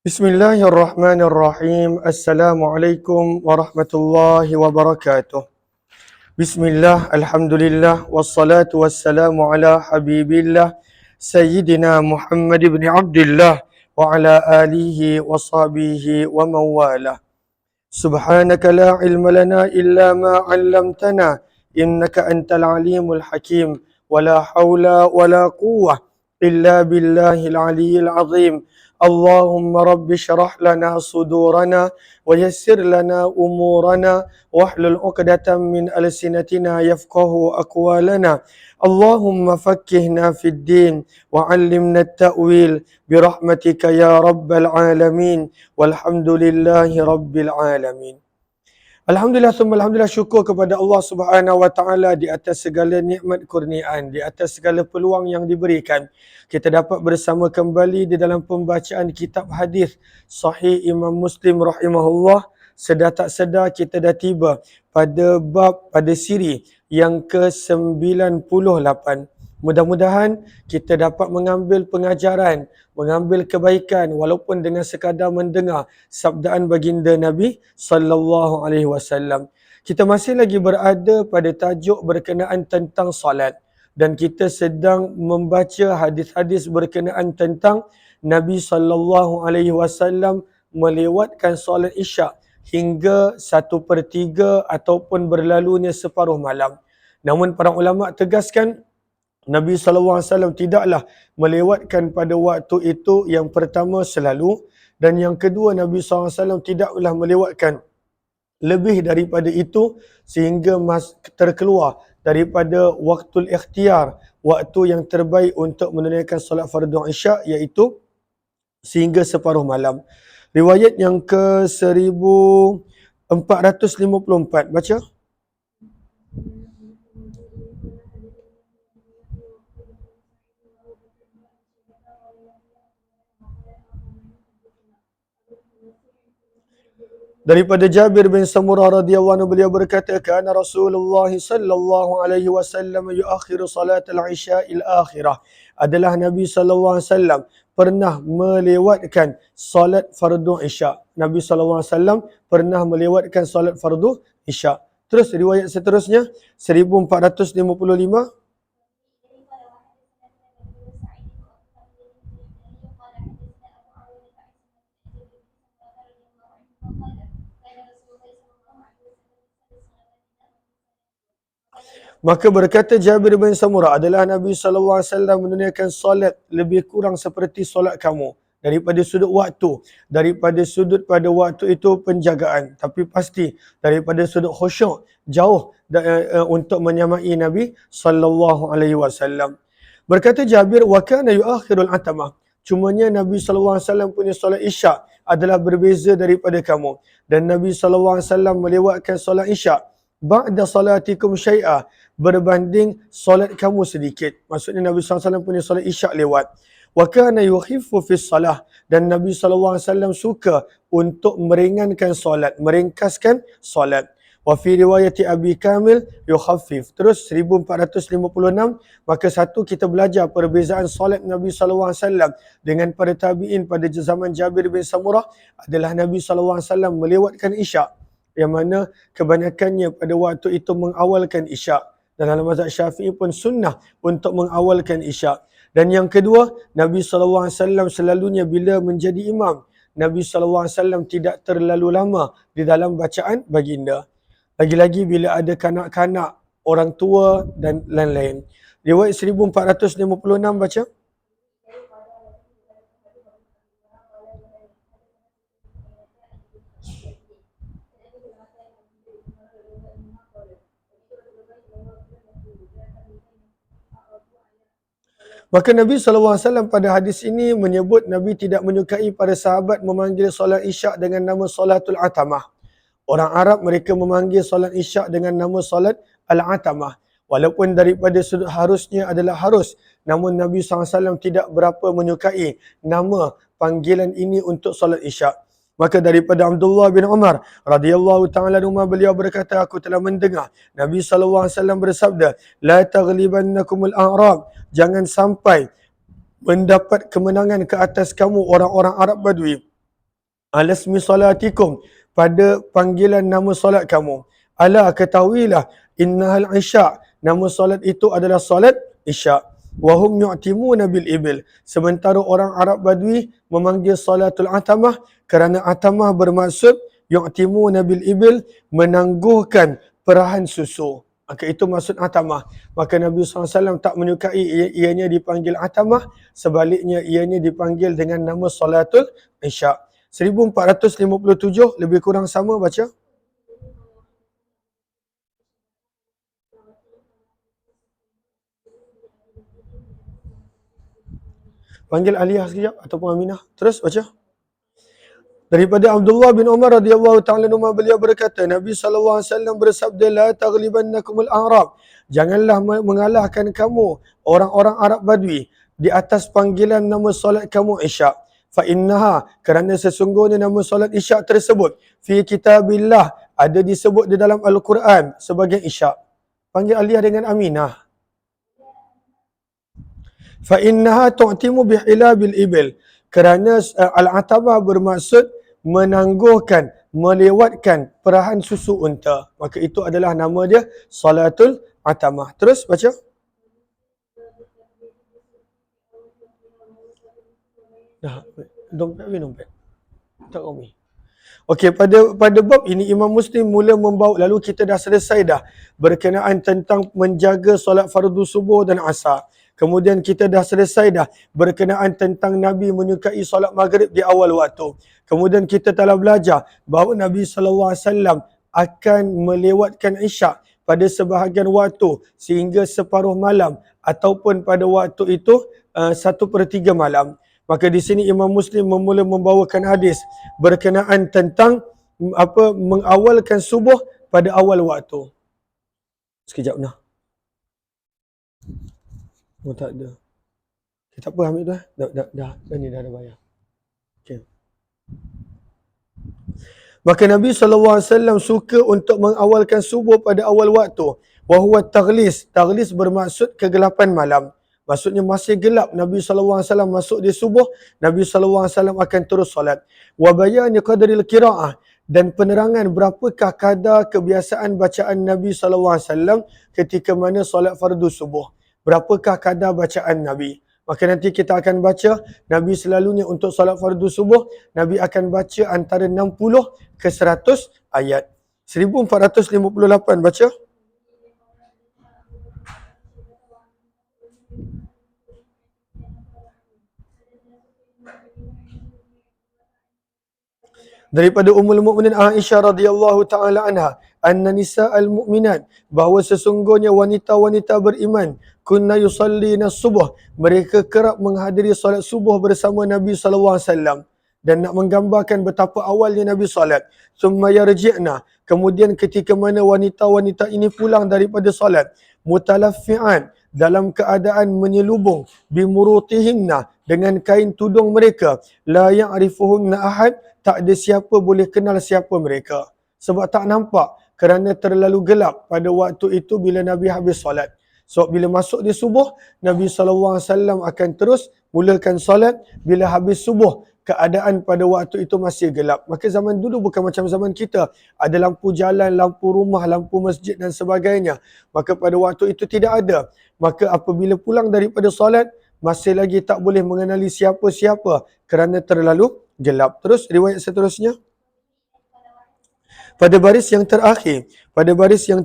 Bismillahirrahmanirrahim. Assalamualaikum warahmatullahi wabarakatuh. Bismillah, alhamdulillah, wassalatu wassalamu ala habibillah, Sayyidina Muhammad ibn Abdullah, wa ala alihi wa sahbihi wa mawalah. Subhanaka la ilma lana illa ma 'allamtana, innaka antal alimul hakim, wa la hawla wa la quwwah illa billahil aliyyil azim. Allahumma rabbi syrah lana sudurana wa yassir lana umurana wahlul 'uqdatam min alsinatina yafqahu aqwalana. Allahumma fakkihna fid din wa 'allimna at-ta'wil birahmatika ya rabbal alamin. Walhamdulillahi rabbil alamin. Alhamdulillah, syukur kepada Allah Subhanahu wa taala di atas segala nikmat kurniaan, di atas segala peluang yang diberikan. Kita dapat bersama kembali di dalam pembacaan kitab hadis Sahih Imam Muslim rahimahullah. Sedar tak sedar kita dah tiba pada siri yang ke-98. Mudah-mudahan kita dapat mengambil pengajaran, mengambil kebaikan walaupun dengan sekadar mendengar sabdaan baginda Nabi sallallahu alaihi wasallam. Kita masih lagi berada pada tajuk berkenaan tentang salat dan kita sedang membaca hadis-hadis berkenaan tentang Nabi sallallahu alaihi wasallam melewatkan solat Isyak hingga 1/3 ataupun berlalunya separuh malam. Namun para ulama tegaskan Nabi SAW tidaklah melewatkan pada waktu itu yang pertama selalu, dan yang kedua Nabi SAW tidaklah melewatkan lebih daripada itu sehingga terkeluar daripada waktu ikhtiar, waktu yang terbaik untuk menunaikan solat fardu Isyak, iaitu sehingga separuh malam. Riwayat yang ke 1454, baca. Daripada Jabir bin Samurah radhiyallahu anhu, beliau berkata, kana Rasulullah sallallahu alaihi wasallam yuakhiru salat al-isya al-akhirah. Adalah Nabi sallallahu alaihi wasallam pernah melewatkan salat fardu Isyak. Nabi sallallahu alaihi wasallam pernah melewatkan salat fardu Isyak. Terus riwayat seterusnya 1455. Maka berkata Jabir bin Samurah, adalah Nabi SAW menunaikan solat lebih kurang seperti solat kamu. Daripada sudut waktu, daripada sudut pada waktu itu penjagaan, tapi pasti daripada sudut khusyuk jauh untuk menyamai Nabi SAW. Berkata Jabir, wa kana yuakhirul atamah. Cumanya Nabi SAW punya solat Isyak adalah berbeza daripada kamu. Dan Nabi SAW melewatkan solat Isyak ba'da salatikum syai'ah, berbanding solat kamu sedikit. Maksudnya Nabi SAW punya solat Isyak lewat. Wa kana yukhiffu fis salah, dan Nabi SAW suka untuk meringankan solat, meringkaskan solat. Wa fi riwayati Abi Kamil yukhaffif. Terus 1456, maka satu, kita belajar perbezaan solat Nabi SAW dengan para tabi'in pada zaman Jabir bin Samurah adalah Nabi SAW melewatkan Isyak, yang mana kebanyakannya pada waktu itu mengawalkan Isyak. Dan dalam mazhab Syafi'i pun sunnah untuk mengawalkan Isyak. Dan yang kedua, Nabi SAW selalunya bila menjadi imam, Nabi SAW tidak terlalu lama di dalam bacaan baginda. Lagi-lagi bila ada kanak-kanak, orang tua dan lain-lain. Riwayat 1456, baca. Maka Nabi SAW pada hadis ini menyebut Nabi tidak menyukai para sahabat memanggil solat Isyak dengan nama solatul atamah. Orang Arab mereka memanggil solat Isyak dengan nama solat al-atamah. Walaupun daripada sudut harusnya adalah harus, namun Nabi SAW tidak berapa menyukai nama panggilan ini untuk solat Isyak. Maka daripada Abdullah bin Umar radhiyallahu ta'ala anhu, beliau berkata, aku telah mendengar Nabi SAW bersabda, la taghlibannakumul a'rab, jangan sampai mendapat kemenangan ke atas kamu orang-orang Arab Badui. alasmi salatikum, pada panggilan nama solat kamu. Ala, ketahuilah, innahal isya', nama solat itu adalah solat isya'. Wahum yu'timuna bil ibil, sementara orang Arab Badui memanggil salatul atamah kerana atamah bermaksud yu'timuna bil ibil, menangguhkan perahan susu. Maka itu maksud atamah. Maka Nabi SAW tak menyukai ianya dipanggil atamah, sebaliknya ianya dipanggil dengan nama salatul isya'. 1457 lebih kurang sama baca. Panggil Aliyah sekejap ataupun Aminah. Terus baca. Daripada Abdullah bin Umar radhiyallahu ta'ala anhu, beliau berkata, Nabi SAW bersabda, la taghlibannakumul a'rab, janganlah mengalahkan kamu orang-orang Arab Badui di atas panggilan nama solat kamu isya'. Fa innaha, kerana sesungguhnya nama solat isya' tersebut fi kitabillah, ada disebut di dalam Al-Quran sebagai isya'. Panggil Aliyah dengan Aminah. Fa innaha tu'timu bihilabil ibil, kerana al-atabah bermaksud menangguhkan, melewatkan perahan susu unta. Maka itu adalah nama dia salatul atamah. Terus baca. Dah, dompet. Tak Umi. Okey, pada bab ini Imam Muslim mula membawa, lalu kita dah selesai dah berkenaan tentang menjaga solat fardu subuh dan asar. Kemudian kita dah selesai dah berkenaan tentang Nabi menyukai solat maghrib di awal waktu. Kemudian kita telah belajar bahawa Nabi SAW akan melewatkan isyak pada sebahagian waktu sehingga separuh malam ataupun pada waktu itu 1/3 malam. Maka di sini Imam Muslim memula membawakan hadis berkenaan tentang mengawalkan subuh pada awal waktu. Sekejap nah. Oh, tak ada. Okay, tak apa, ambil tu. Dah ni dah ada bayar. Okay. Maka Nabi SAW suka untuk mengawalkan subuh pada awal waktu. Wahuwa taghlis. Taghlis bermaksud kegelapan malam. Maksudnya masih gelap, Nabi SAW masuk di subuh, Nabi SAW akan terus solat. Wa bayani qadaril qira'ah, dan penerangan berapakah kadar kebiasaan bacaan Nabi SAW ketika mana solat fardu subuh. Berapakah kadar bacaan Nabi. Maka nanti kita akan baca, Nabi selalunya untuk solat fardu subuh, Nabi akan baca antara 60 ke 100 ayat. 1458 baca. Daripada Ummul Mukminin Aisyah radhiyallahu taala anha, anna nisa'al mu'minat, bahawa sesungguhnya wanita-wanita beriman, kunna yusallina subuh, mereka kerap menghadiri solat subuh bersama Nabi sallallahu alaihi wasallam. Dan nak menggambarkan betapa awalnya Nabi solat. Summa yarji'na, kemudian ketika mana wanita-wanita ini pulang daripada solat, mutalaffi'an, dalam keadaan menyelubung, bimurutihinna, dengan kain tudung mereka, la ya'rifuhunna ahad, tak ada siapa boleh kenal siapa mereka. Sebab tak nampak, kerana terlalu gelap pada waktu itu bila Nabi habis solat. So bila masuk di subuh, Nabi SAW akan terus mulakan solat. Bila habis subuh, keadaan pada waktu itu masih gelap. Maka zaman dulu bukan macam zaman kita. Ada lampu jalan, lampu rumah, lampu masjid dan sebagainya. Maka pada waktu itu tidak ada. Maka apabila pulang daripada solat, masih lagi tak boleh mengenali siapa-siapa kerana terlalu gelap. Terus riwayat seterusnya. Pada baris yang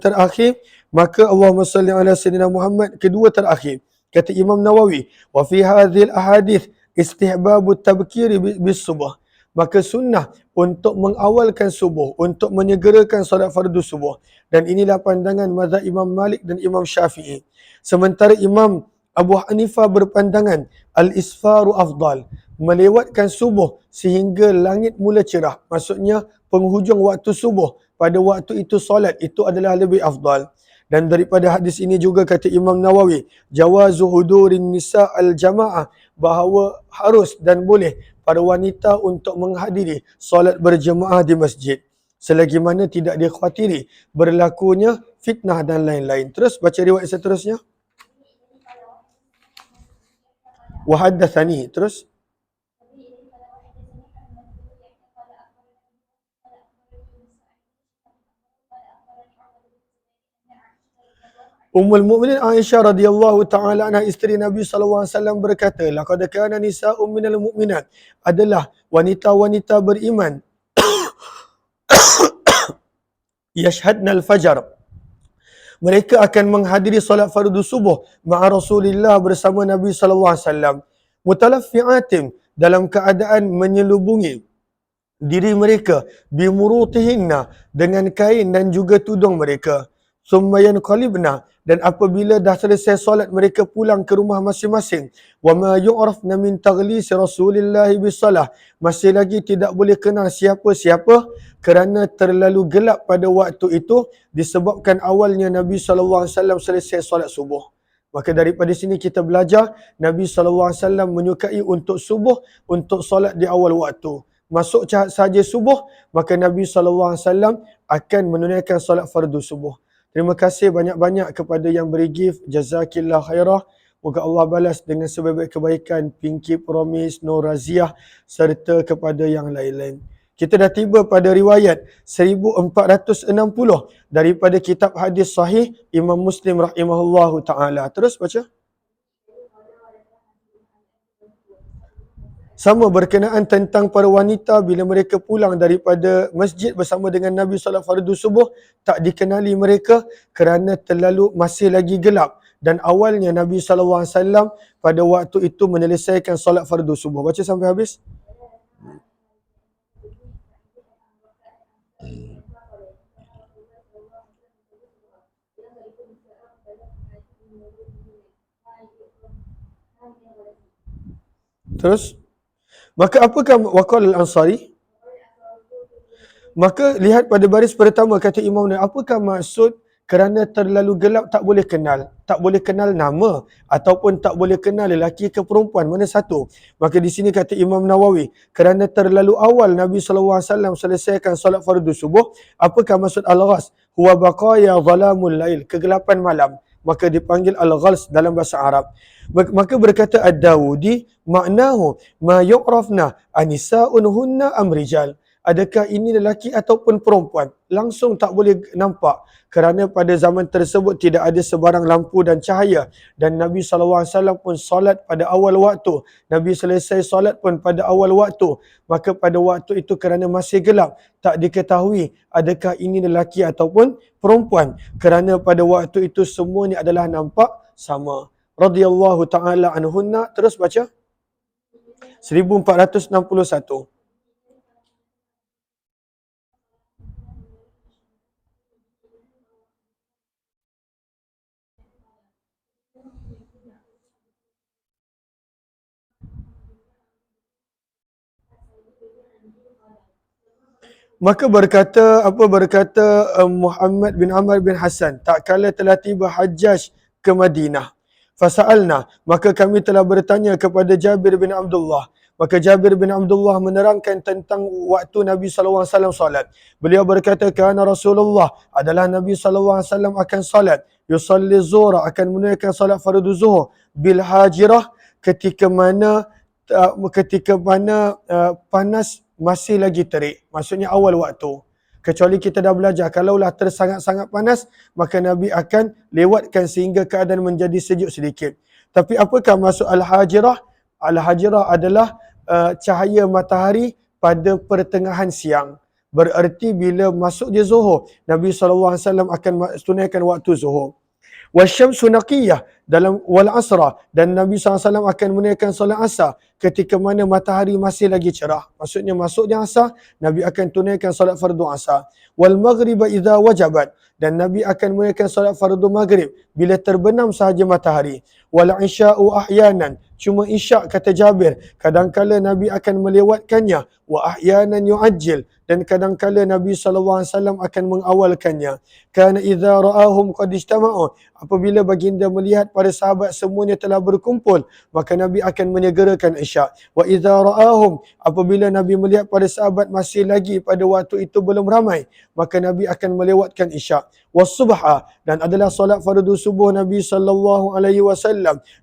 terakhir, maka Allahumma salli ala sayyidina Muhammad, kedua terakhir. Kata Imam Nawawi, wa fi hadhil ahadith istihbabu tabkiri bis subuh. Maka sunnah untuk mengawalkan subuh, untuk menyegerakan solat fardu subuh. Dan inilah pandangan mazhab Imam Malik dan Imam Syafi'i. Sementara Imam Abu Hanifah berpandangan al-isfaru afdal, melewatkan subuh sehingga langit mula cerah. Maksudnya penghujung waktu subuh, pada waktu itu solat, itu adalah lebih afdal. Dan daripada hadis ini juga kata Imam Nawawi, jawazu hudurin nisa al-jamaah, bahawa harus dan boleh para wanita untuk menghadiri solat berjemaah di masjid, selagi mana tidak dikhawatiri berlakunya fitnah dan lain-lain. Terus baca riwayat seterusnya. Wa haddathani, terus Ummul Mukminin Aisyah radhiyallahu taala anha, isteri Nabi sallallahu alaihi wasallam, berkata, laqad kana nisa'un minal mu'minat, adalah wanita-wanita beriman yashhadnal fajar, mereka akan menghadiri solat fardu subuh ma'a Rasulillah, bersama Nabi sallallahu alaihi wasallam, mutalaffi'atin, dalam keadaan menyelubungi diri mereka, bimurutihinna, dengan kain dan juga tudung mereka, summa yanqalibna, dan apabila dah selesai solat mereka pulang ke rumah masing-masing, wa ma yu'rafna min taghlisi Rasulillah bisalah, masih lagi tidak boleh kenal siapa-siapa kerana terlalu gelap pada waktu itu disebabkan awalnya Nabi SAW selesai solat subuh. Maka daripada sini kita belajar Nabi SAW menyukai untuk subuh, untuk solat di awal waktu. Masuk sahaja subuh, maka Nabi SAW akan menunaikan solat fardu subuh. Terima kasih banyak-banyak kepada yang beri gift. Jazakillah khairah. Moga Allah balas dengan sebaik-baik kebaikan Pinky Promise, Nur Raziah, serta kepada yang lain-lain. Kita dah tiba pada riwayat 1460 daripada kitab hadis sahih Imam Muslim rahimahullahu ta'ala. Terus baca. Sama berkenaan tentang para wanita bila mereka pulang daripada masjid bersama dengan Nabi solat fardu subuh, tak dikenali mereka kerana terlalu masih lagi gelap, dan awalnya Nabi SAW pada waktu itu menyelesaikan solat fardu subuh. Baca sampai habis. Terus, maka apakah waqal al-Ansari? Maka lihat pada baris pertama kata Imam ni, apakah maksud kerana terlalu gelap tak boleh kenal? Tak boleh kenal nama ataupun tak boleh kenal lelaki ke perempuan, mana satu? Maka di sini kata Imam Nawawi, kerana terlalu awal Nabi SAW selesaikan solat fardu subuh. Apakah maksud al-ghas? Huwa baqaya zalamul lail, kegelapan malam. Maka dipanggil al-ghals dalam bahasa Arab. Maka berkata Ad-Dawudi, maknahu ma yu'rafna anisa'un hunna am rijal. Adakah ini lelaki ataupun perempuan? Langsung tak boleh nampak kerana pada zaman tersebut tidak ada sebarang lampu dan cahaya, dan Nabi SAW pun solat pada awal waktu. Nabi selesai solat pun pada awal waktu. Maka pada waktu itu kerana masih gelap, tak diketahui adakah ini lelaki ataupun perempuan, kerana pada waktu itu semuanya adalah nampak sama. Radhiyallahu ta'ala anhunna. Terus baca. 1461. Maka berkata Muhammad bin Amr bin Hassan, tak kala telah tiba Hajjaj ke Madinah, fasa'alna, maka kami telah bertanya kepada Jabir bin Abdullah. Maka Jabir bin Abdullah menerangkan tentang waktu Nabi SAW salat. Beliau berkata, kana Rasulullah, adalah Nabi SAW akan salat, yusalli zuhra, akan menunaikan salat fardu zuhur, bil hajirah, ketika mana panas masih lagi terik. Maksudnya awal waktu. Kecuali kita dah belajar, kalaulah tersangat-sangat panas, maka Nabi akan lewatkan sehingga keadaan menjadi sejuk sedikit. Tapi apakah maksud al-hajirah? Al-hajirah adalah cahaya matahari pada pertengahan siang. Bererti bila masuk je zuhur, Nabi SAW akan tunaikan waktu zuhur. Wasyamsu naqiyah, dalam wal asra, dan Nabi SAW akan menunaikan solat asar ketika mana matahari masih lagi cerah. Maksudnya masuknya asar, Nabi akan tunaikan solat fardu asar. Wal maghriba idza wajabat, dan Nabi akan menunaikan solat fardu maghrib bila terbenam sahaja matahari. Wal isya'u ahyanan, cuma isyak kata Jabir, kadangkala Nabi akan melewatkannya. Wa ahyanan yu'ajjil, dan kadangkala Nabi SAW akan mengawalkannya. Kana idza ra'ahum qad ijtama'u, apabila baginda melihat para sahabat semuanya telah berkumpul, maka Nabi akan menyegerakan isyak. Wa idza ra'ahum, apabila Nabi melihat para sahabat masih lagi pada waktu itu belum ramai, maka Nabi akan melewatkan isyak. Wasubha, dan adalah solat fardu subuh Nabi SAW,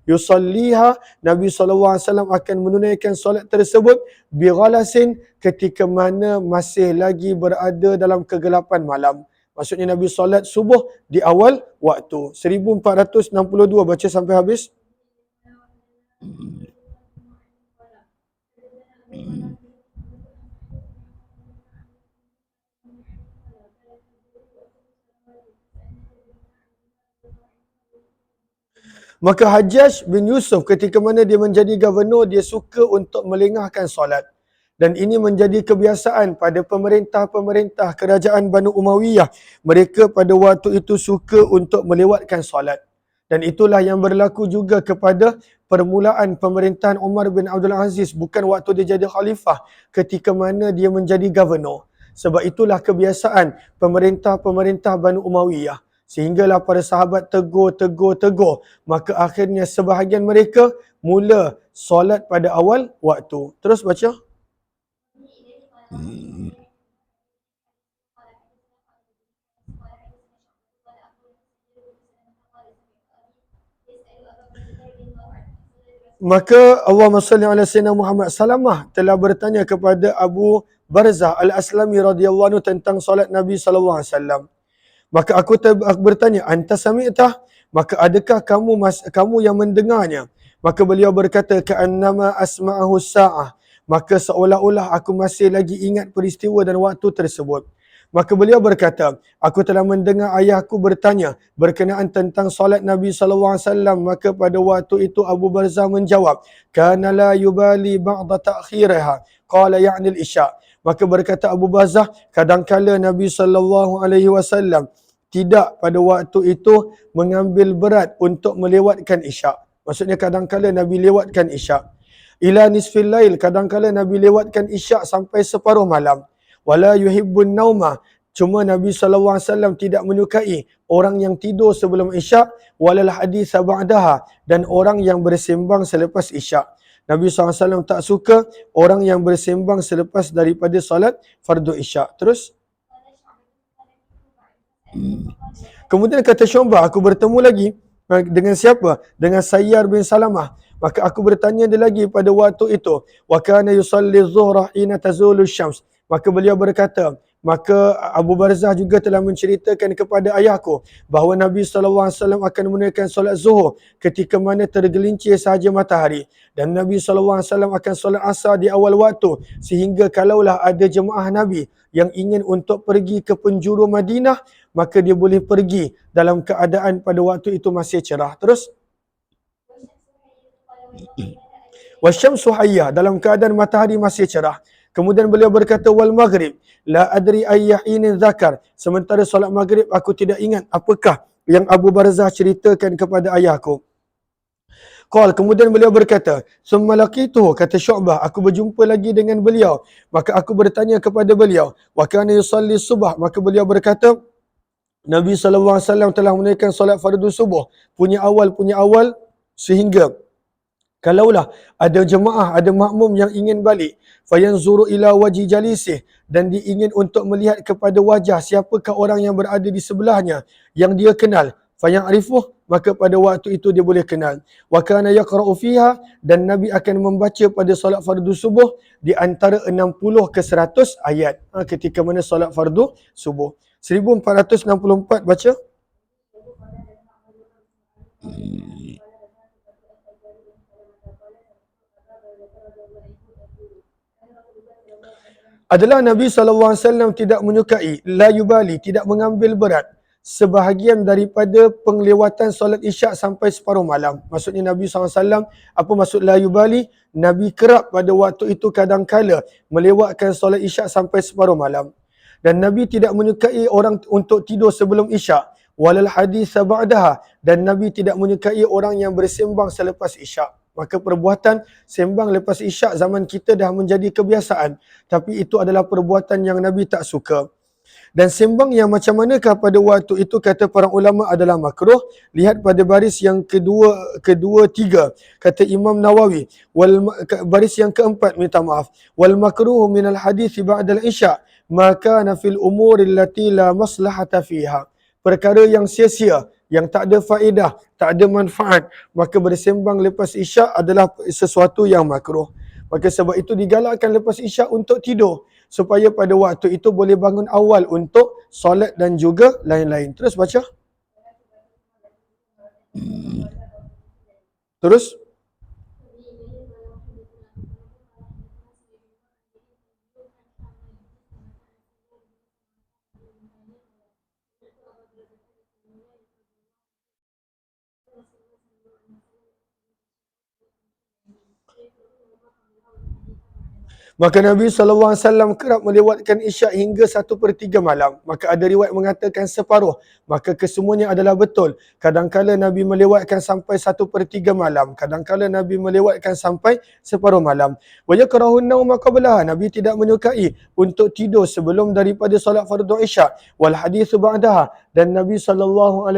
yusalliha, Nabi SAW akan menunaikan solat tersebut bighalasin, ketika mana masih lagi berada dalam kegelapan malam. Maksudnya Nabi solat subuh di awal waktu. 1462 baca sampai habis. Maka Hajjaj bin Yusuf ketika mana dia menjadi gubernur, dia suka untuk melengahkan solat. Dan ini menjadi kebiasaan pada pemerintah-pemerintah kerajaan Banu Umayyah. Mereka pada waktu itu suka untuk melewatkan solat. Dan itulah yang berlaku juga kepada permulaan pemerintahan Umar bin Abdul Aziz. Bukan waktu dia jadi khalifah, ketika mana dia menjadi gubernur. Sebab itulah kebiasaan pemerintah-pemerintah Banu Umayyah. Sehinggalah para sahabat tegur. Maka akhirnya sebahagian mereka mula solat pada awal waktu. Terus baca. Maka Allahumma salli ala sayyidina Muhammad. Salamah telah bertanya kepada Abu Barzah Al-Aslami radhiyallahu anhu tentang solat Nabi sallallahu alaihi wasallam. Maka aku bertanya, anta sami'tah? Maka adakah kamu yang mendengarnya? Maka beliau berkata, ka'annama asma'ahu sa'ah. Maka seolah-olah aku masih lagi ingat peristiwa dan waktu tersebut. Maka beliau berkata, aku telah mendengar ayahku bertanya berkenaan tentang solat Nabi sallallahu alaihi wasallam. Maka pada waktu itu Abu Barzah menjawab, kana la yubali ba'da ta'khiraha, qala ya'ni al-isya'. Maka berkata Abu Barzah, kadangkala Nabi sallallahu alaihi wasallam tidak pada waktu itu mengambil berat untuk melewatkan isyak. Maksudnya kadangkala Nabi lewatkan isyak. Ila nisfil lail, kadangkala Nabi lewatkan isyak sampai separuh malam. Wala yuhibbun nauma, cuma Nabi sallallahu alaihi wasallam tidak menyukai orang yang tidur sebelum isyak, walal hadis ba'daha, dan orang yang bersembang selepas isyak. Nabi SAW tak suka orang yang bersembang selepas daripada solat fardu isyak. Terus kemudian kata Syu'bah, aku bertemu lagi dengan siapa? Dengan Sayyar bin Salamah. Maka aku bertanya dia lagi pada waktu itu, wa kana yusalli zuhra hina tazulu syams. Maka beliau berkata, maka Abu Barzah juga telah menceritakan kepada ayahku bahawa Nabi SAW akan menunaikan solat zuhur ketika mana tergelincir sahaja matahari. Dan Nabi SAW akan solat asar di awal waktu, sehingga kalaulah ada jemaah Nabi yang ingin untuk pergi ke penjuru Madinah, maka dia boleh pergi dalam keadaan pada waktu itu masih cerah. Terus wasyamsu hayyah, dalam keadaan matahari masih cerah. Kemudian beliau berkata, wal maghrib la adri ayyahinin zakar. Sementara solat maghrib aku tidak ingat apakah yang Abu Barzah ceritakan kepada ayahku. Kemudian beliau berkata, summa laqituhu, kata Syu'bah, aku berjumpa lagi dengan beliau. Maka aku bertanya kepada beliau, wa kana yusalli subah. Maka beliau berkata, Nabi SAW telah menunaikan solat fardu subuh punya awal sehingga kalaulah ada jemaah, ada makmum yang ingin balik, fayanzuru ila wajhi jalisih, dan dia ingin untuk melihat kepada wajah siapakah orang yang berada di sebelahnya yang dia kenal, fayarifuh, maka pada waktu itu dia boleh kenal. Wa kana yaqra'u fiha, dan Nabi akan membaca pada solat fardu subuh di antara 60 ke 100 ayat. Ketika mana solat fardu subuh. 1464 baca. Adalah Nabi SAW tidak menyukai, la yubali, tidak mengambil berat sebahagian daripada penglewatan solat isyak sampai separuh malam. Maksudnya Nabi SAW, apa maksud la yubali? Nabi kerap pada waktu itu kadangkala melewatkan solat isyak sampai separuh malam. Dan Nabi tidak menyukai orang untuk tidur sebelum isyak. Walal hadis ba'daha, dan Nabi tidak menyukai orang yang bersembang selepas isyak. Maka perbuatan sembang lepas isyak zaman kita dah menjadi kebiasaan. Tapi itu adalah perbuatan yang Nabi tak suka. Dan sembang yang macam manakah pada waktu itu, kata para ulama, adalah makruh. Lihat pada baris yang kedua, tiga. Kata Imam Nawawi, baris yang keempat, minta maaf. Wal makruh minal hadis ba'dal isya' maka nafil umur allati la maslahata fiha. Perkara yang sia-sia, yang tak ada faedah, tak ada manfaat, maka bersembang lepas isyak adalah sesuatu yang makruh. Maka sebab itu digalakkan lepas isyak untuk tidur, supaya pada waktu itu boleh bangun awal untuk solat dan juga lain-lain. Terus baca. Terus. Maka Nabi SAW kerap melewatkan isyak hingga 1/3 malam. Maka ada riwayat mengatakan separuh. Maka kesemuanya adalah betul. Kadangkala Nabi melewatkan sampai 1/3 malam. Kadangkala Nabi melewatkan sampai separuh malam. Wa yakrahun nauma qablaha. Nabi tidak menyukai untuk tidur sebelum daripada solat fardu isyak. Wal hadithu ba'daha. Dan Nabi SAW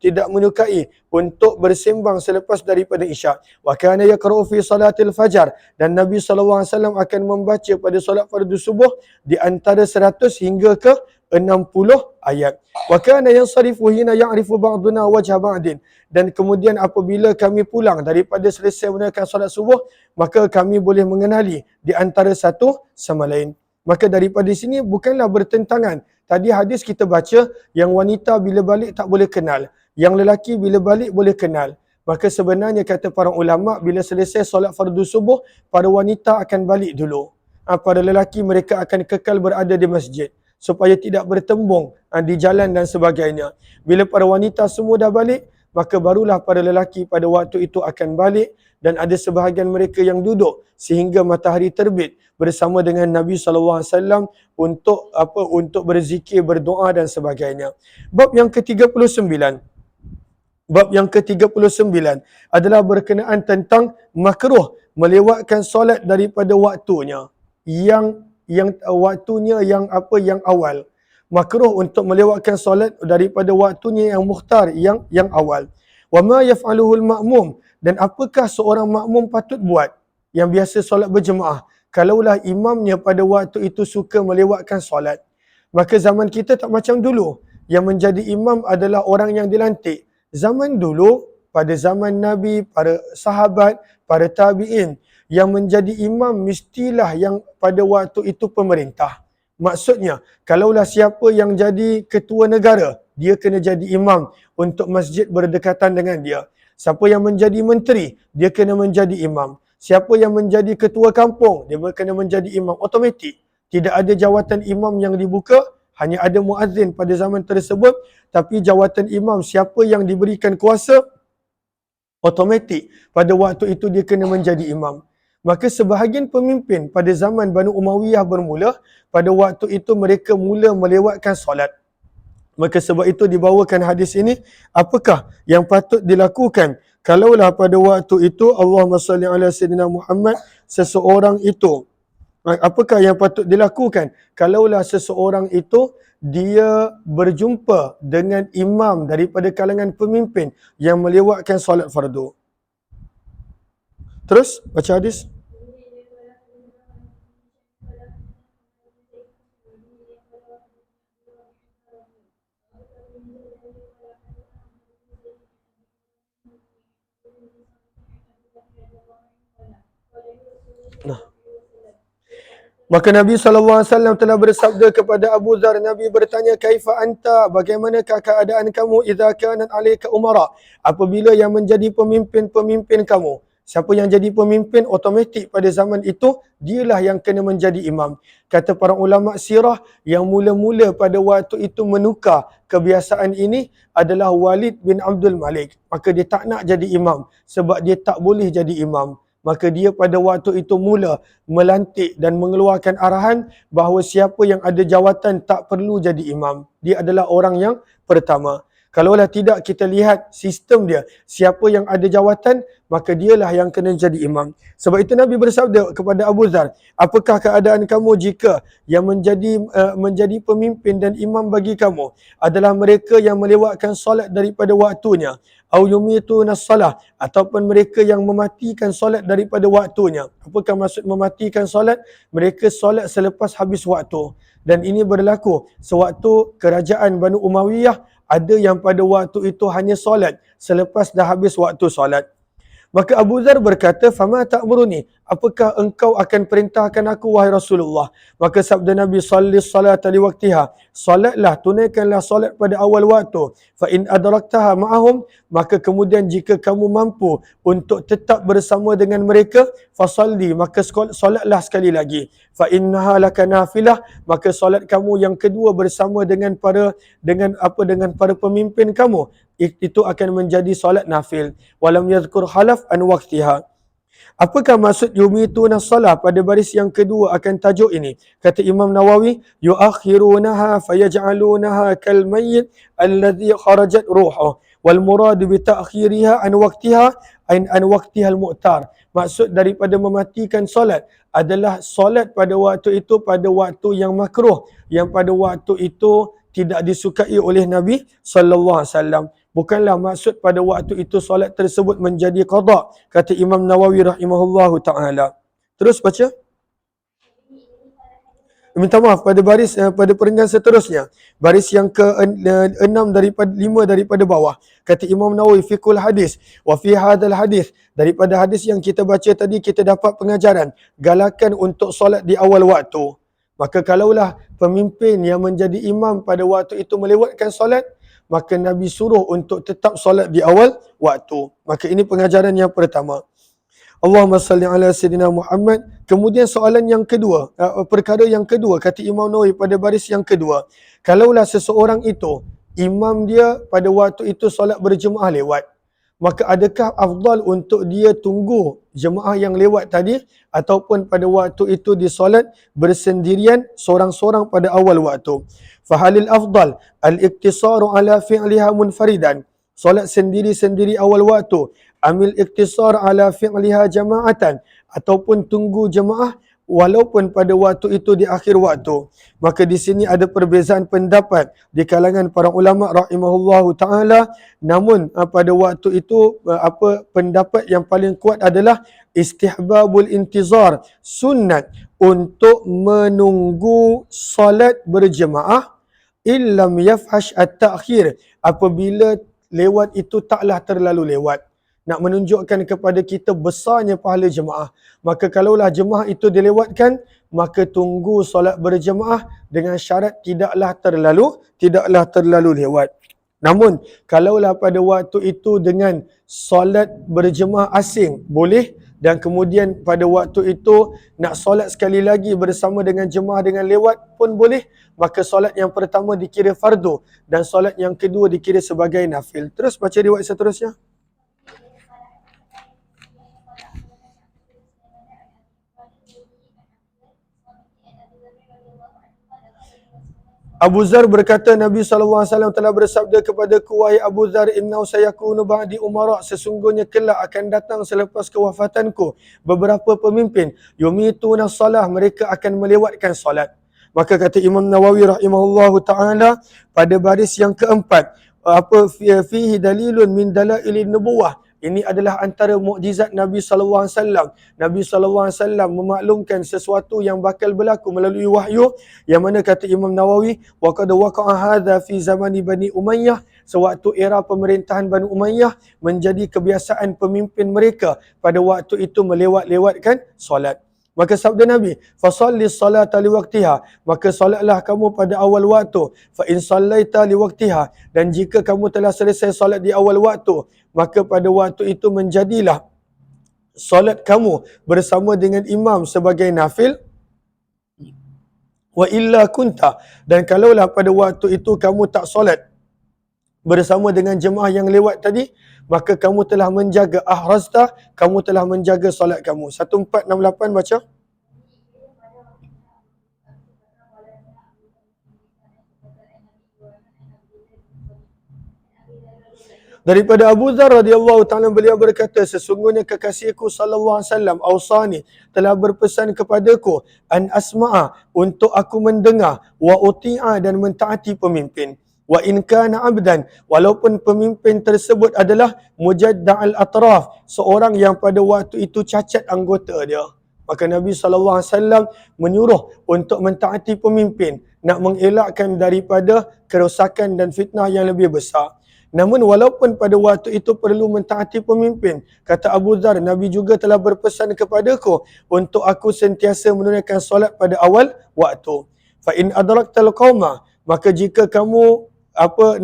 tidak menyukai untuk bersembang selepas daripada isyak. Wa kana yaqra'u fi salatil fajar. Dan Nabi SAW akan membaca pada solat fardu subuh di antara 100 hingga ke 60 ayat. Wa kana yansarifu hina ya'rifu ba'duna wajha ba'din. Dan kemudian apabila kami pulang daripada selesai menunaikan solat subuh, maka kami boleh mengenali di antara satu sama lain. Maka daripada sini bukanlah bertentangan. Tadi hadis kita baca yang wanita bila balik tak boleh kenal, yang lelaki bila balik boleh kenal. Maka sebenarnya kata para ulama, bila selesai solat fardu subuh, para wanita akan balik dulu. Para lelaki mereka akan kekal berada di masjid supaya tidak bertembung di jalan dan sebagainya. Bila para wanita semua dah balik, maka barulah para lelaki pada waktu itu akan balik, dan ada sebahagian mereka yang duduk sehingga matahari terbit bersama dengan Nabi SAW untuk berzikir, berdoa dan sebagainya. Bab yang ke-39. Bab yang ke-39 adalah berkenaan tentang makruh melewatkan solat daripada waktunya. Yang waktunya yang awal. Makruh untuk melewatkan solat daripada waktunya yang mukhtar, yang awal. Wa ma yaf'aluhu al-ma'mum. Dan apakah seorang makmum patut buat yang biasa solat berjemaah kalaulah imamnya pada waktu itu suka melewatkan solat? Maka zaman kita tak macam dulu. Yang menjadi imam adalah orang yang dilantik. Zaman dulu, pada zaman Nabi, para sahabat, para tabi'in, yang menjadi imam mestilah yang pada waktu itu pemerintah. Maksudnya, kalaulah siapa yang jadi ketua negara, dia kena jadi imam untuk masjid berdekatan dengan dia. Siapa yang menjadi menteri, dia kena menjadi imam. Siapa yang menjadi ketua kampung, dia kena menjadi imam. Automatik. Tidak ada jawatan imam yang dibuka, hanya ada muazzin pada zaman tersebut, tapi jawatan imam, siapa yang diberikan kuasa, automatik pada waktu itu dia kena menjadi imam. Maka sebahagian pemimpin pada zaman Banu Umayyah bermula, pada waktu itu mereka mula melewatkan solat. Maka sebab itu dibawakan hadis ini, apakah yang patut dilakukan kalaulah pada waktu itu Allahumma salli ala sayyidina Muhammad, seseorang itu, apakah yang patut dilakukan kalaulah seseorang itu dia berjumpa dengan imam daripada kalangan pemimpin yang melewatkan solat fardu. Terus baca hadis. Nah. Maka Nabi SAW telah bersabda kepada Abu Dhar, Nabi bertanya, Kaifa anta, bagaimanakah keadaan kamu idza kanat alaika umara, apabila yang menjadi pemimpin-pemimpin kamu. Siapa yang jadi pemimpin, otomatik pada zaman itu, dialah yang kena menjadi imam. Kata para ulama sirah, yang mula-mula pada waktu itu menukar kebiasaan ini adalah Walid bin Abdul Malik. Maka dia tak nak jadi imam, sebab dia tak boleh jadi imam. Maka dia pada waktu itu mula melantik dan mengeluarkan arahan bahawa siapa yang ada jawatan tak perlu jadi imam. Dia adalah orang yang pertama. Kalaulah tidak kita lihat sistem dia, siapa yang ada jawatan, maka dialah yang kena jadi imam. Sebab itu Nabi bersabda kepada Abu Dhar, apakah keadaan kamu jika yang menjadi pemimpin dan imam bagi kamu adalah mereka yang melewatkan solat daripada waktunya, au yumituna salah, ataupun mereka yang mematikan solat daripada waktunya. Apakah maksud mematikan solat? Mereka solat selepas habis waktu. Dan ini berlaku sewaktu kerajaan Banu Umayyah, ada yang pada waktu itu hanya solat selepas dah habis waktu solat. Maka Abu Dzar berkata, "Fama ta'muruni? Apakah engkau akan perintahkan aku wahai Rasulullah?" Maka sabda Nabi, "Shalli salata li waqtiha." Salatlah, tunaikanlah solat pada awal waktu. Fa in adraktaha ma'ahum, maka kemudian jika kamu mampu untuk tetap bersama dengan mereka, fasalli, maka solatlah sekali lagi. Fa innaha laka nafilah, maka solat kamu yang kedua bersama dengan para pemimpin kamu, itu akan menjadi solat nafil. Walam yadhkur halaf an waqtiha. Apakah maksud yumituna salah pada baris yang kedua akan tajuk ini? Kata Imam Nawawi, yuakhirunaha fayaj'alunaha kal mayyit alladhi kharajat ruhuh, wal murad bi ta'khiriha an waqtiha an waqtiha al mu'tar. Maksud daripada mematikan solat adalah solat pada waktu itu pada waktu yang makruh, yang pada waktu itu tidak disukai oleh Nabi sallallahu alaihi wasallam. Bukanlah maksud pada waktu itu solat tersebut menjadi qada, kata Imam Nawawi rahimahullahu taala. Terus baca. Minta maaf, pada perenggan seterusnya, baris yang ke-6 daripada 5 daripada bawah, kata Imam Nawawi, fiqhul hadis wa fi hadzal hadis, daripada hadis yang kita baca tadi kita dapat pengajaran galakan untuk solat di awal waktu. Maka kalaulah pemimpin yang menjadi imam pada waktu itu melewatkan solat, maka Nabi suruh untuk tetap solat di awal waktu. Maka ini pengajaran yang pertama. Allahumma salli ala Sayyidina Muhammad. Kemudian soalan yang kedua, perkara yang kedua, kata Imam Nawawi pada baris yang kedua, kalaulah seseorang itu, imam dia pada waktu itu solat berjemaah lewat, maka adakah afdal untuk dia tunggu jemaah yang lewat tadi ataupun pada waktu itu disolat bersendirian seorang-seorang pada awal waktu? Fahalil afdal al-iktisaru ala fi'liha munfaridan, solat sendiri-sendiri awal waktu, amil iktisar ala fi'liha jama'atan, ataupun tunggu jemaah walaupun pada waktu itu di akhir waktu. Maka di sini ada perbezaan pendapat di kalangan para ulama rahimahullahu taala, namun pada waktu itu pendapat yang paling kuat adalah istihbabul intizar, sunat untuk menunggu solat berjemaah illam yafhash at-ta'khir, apabila lewat itu taklah terlalu lewat. Nak menunjukkan kepada kita besarnya pahala jemaah. Maka kalaulah jemaah itu dilewatkan, maka tunggu solat berjemaah dengan syarat tidaklah terlalu lewat. Namun kalaulah pada waktu itu dengan solat berjemaah asing boleh, dan kemudian pada waktu itu nak solat sekali lagi bersama dengan jemaah dengan lewat pun boleh, maka solat yang pertama dikira fardu dan solat yang kedua dikira sebagai nafil. Terus baca riwayat seterusnya. Abu Dzar berkata, Nabi SAW telah bersabda kepadaku, wahai Abu Dzar, innahu sayakunu ba'di umara, sesungguhnya kelak akan datang selepas kewafatanku beberapa pemimpin, yumituna salah, mereka akan melewatkan solat. Maka kata Imam Nawawi rahimahullahu taala pada baris yang keempat, fihi dalilun min dalailin nubuwah, ini adalah antara mukjizat Nabi sallallahu alaihi wasallam. Nabi sallallahu alaihi wasallam memaklumkan sesuatu yang bakal berlaku melalui wahyu, yang mana kata Imam Nawawi, wa qad waqa'a hadza fi zamani Bani Umayyah, sewaktu era pemerintahan Bani Umayyah menjadi kebiasaan pemimpin mereka pada waktu itu melewat-lewatkan solat. Maka sabda Nabi, fasalli salata liwaqtiha, maka solatlah kamu pada awal waktu. Fa in sallaita liwaqtiha, dan jika kamu telah selesai solat di awal waktu, maka pada waktu itu menjadilah solat kamu bersama dengan imam sebagai nafil. Wa illa kunta, dan kalaulah pada waktu itu kamu tak solat bersama dengan jemaah yang lewat tadi, maka kamu telah menjaga ahrazta, kamu telah menjaga solat kamu. 1468 baca. Daripada Abu Dzar radhiyallahu taala, beliau berkata, sesungguhnya kekasihku sallallahu alaihi wasallam ausani, telah berpesan kepadaku, an asma'a, untuk aku mendengar, wa uti'a, dan mentaati pemimpin. Wa in kana abdan, walaupun pemimpin tersebut adalah mujadda'al atraf, seorang yang pada waktu itu cacat anggota dia. Maka Nabi SAW menyuruh untuk mentaati pemimpin, nak mengelakkan daripada kerosakan dan fitnah yang lebih besar. Namun walaupun pada waktu itu perlu mentaati pemimpin, kata Abu Dhar, Nabi juga telah berpesan kepadaku untuk aku sentiasa menunaikan solat pada awal waktu. Fa in adraktal qauma, maka jika kamu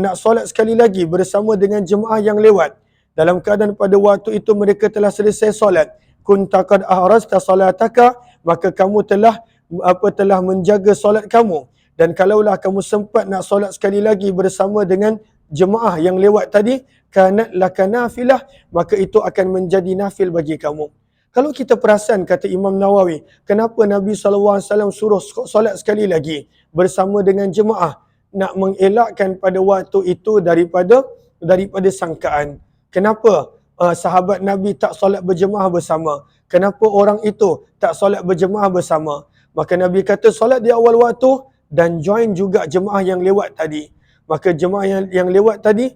nak solat sekali lagi bersama dengan jemaah yang lewat, dalam keadaan pada waktu itu mereka telah selesai solat, kunta qad ahrasta salataka, maka kamu telah menjaga solat kamu. Dan kalaulah kamu sempat nak solat sekali lagi bersama dengan jemaah yang lewat tadi, kanat laka nafilah, maka itu akan menjadi nafil bagi kamu. Kalau kita perasan, kata Imam Nawawi, kenapa Nabi SAW suruh solat sekali lagi bersama dengan jemaah, nak mengelakkan pada waktu itu daripada sangkaan. Kenapa sahabat Nabi tak solat berjemaah bersama? Kenapa orang itu tak solat berjemaah bersama? Maka Nabi kata solat di awal waktu dan join juga jemaah yang lewat tadi. Maka jemaah yang lewat tadi,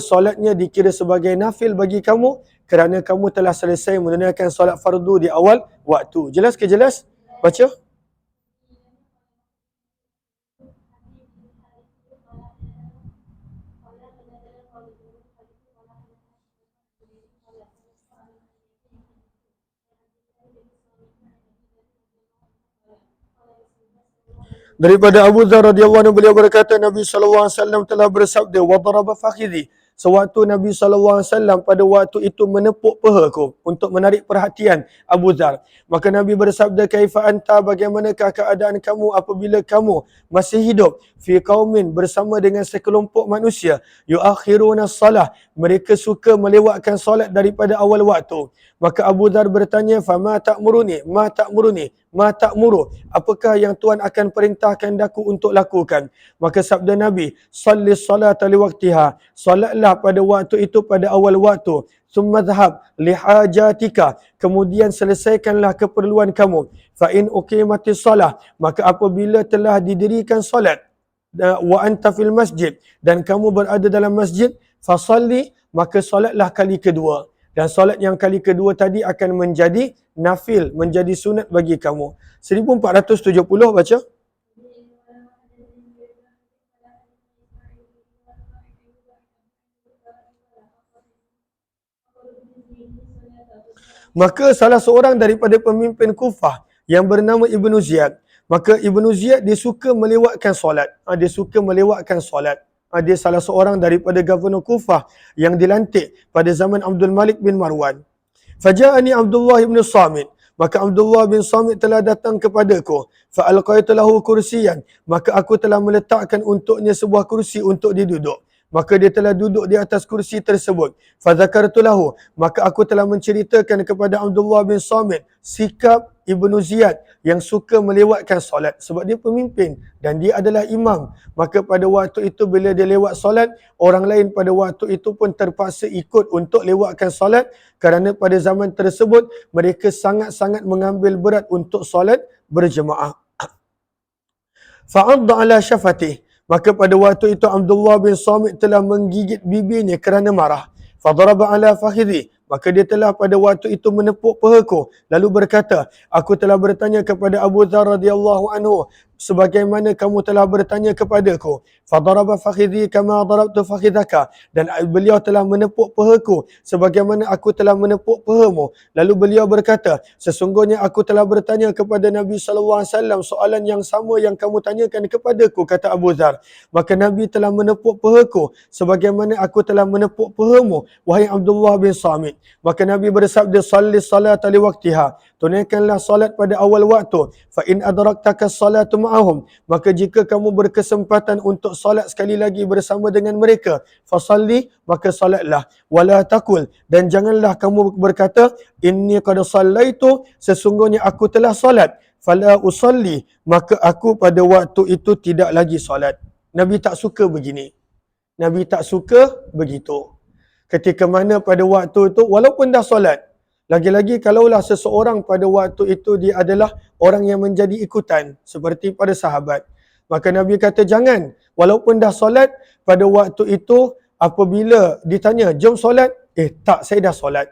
solatnya dikira sebagai nafil bagi kamu kerana kamu telah selesai menunaikan solat fardu di awal waktu. Jelas ke jelas? Baca. Daripada Abu Dhar radhiyallahu anhu, beliau berkata Nabi SAW telah bersabda, wa daraba fakhidhi, sewaktu Nabi SAW pada waktu itu menepuk pahaku untuk menarik perhatian Abu Dhar. Maka Nabi bersabda, kaifa anta, bagaimanakah keadaan kamu apabila kamu masih hidup fi qaumin, bersama dengan sekelompok manusia, yuakhiruna salah, mereka suka melewatkan solat daripada awal waktu. Maka Abu Dhar bertanya, fama ta'muruni, ma ta'muru, apakah yang Tuhan akan perintahkan daku untuk lakukan? Maka sabda Nabi, salli salata liwaqtiha, solatlah pada waktu itu pada awal waktu, summa dhahab lihajatika, kemudian selesaikanlah keperluan kamu, fa in uqimatis salah, maka apabila telah didirikan solat, wa anta fil masjid, dan kamu berada dalam masjid, fasalli, maka solatlah kali kedua. Dan solat yang kali kedua tadi akan menjadi nafil, menjadi sunat bagi kamu. 1470 baca. Maka salah seorang daripada pemimpin Kufah yang bernama Ibnu Ziyad, maka Ibnu Ziyad dia suka melewatkan solat. Dia salah seorang daripada Governor Kufah yang dilantik pada zaman Abdul Malik bin Marwan. Faja'ani Abdullah bin Samit, maka Abdullah bin Samit telah datang kepadaku. Fa'alqaitu lahu kursiyan, maka aku telah meletakkan untuknya sebuah kursi untuk diduduk. Maka dia telah duduk di atas kursi tersebut. Fadzakartu lahu, maka aku telah menceritakan kepada Abdullah bin Samit sikap Ibnu Ziyad yang suka melewatkan solat, sebab dia pemimpin dan dia adalah imam. Maka pada waktu itu bila dia lewat solat, orang lain pada waktu itu pun terpaksa ikut untuk lewatkan solat, kerana pada zaman tersebut mereka sangat-sangat mengambil berat untuk solat berjemaah. Fa'adda ala syafatih, maka pada waktu itu Abdullah bin Samit telah menggigit bibirnya kerana marah. Fadaraba ala fakhidhi, maka dia telah pada waktu itu menepuk pahaku, lalu berkata, aku telah bertanya kepada Abu Dhar radhiyallahu anhu sebagaimana kamu telah bertanya kepadaku. Fadaraba fakhidhi kama darabtu fakhidaka, dan beliau telah menepuk pahaku sebagaimana aku telah menepuk pahamu. Lalu beliau berkata, sesungguhnya aku telah bertanya kepada Nabi SAW soalan yang sama yang kamu tanyakan kepadaku, kata Abu Dhar. Maka Nabi telah menepuk pahaku sebagaimana aku telah menepuk pahamu, wahai Abdullah bin Samit. Maka Nabi bersabda, salli salata liwaqtiha, tunaikanlah salat pada awal waktu. Fa in adraktaka salatu ma'ahum, maka jika kamu berkesempatan untuk salat sekali lagi bersama dengan mereka, fasalli, maka salatlah. Wala taqul, dan janganlah kamu berkata, inni qad sallaitu, sesungguhnya aku telah salat, fala usalli, maka aku pada waktu itu tidak lagi salat. Nabi tak suka begini. Nabi tak suka begitu. Ketika mana pada waktu itu, walaupun dah solat, lagi-lagi kalaulah seseorang pada waktu itu dia adalah orang yang menjadi ikutan, seperti pada sahabat, maka Nabi kata jangan, walaupun dah solat, pada waktu itu apabila ditanya, jom solat, tak, saya dah solat.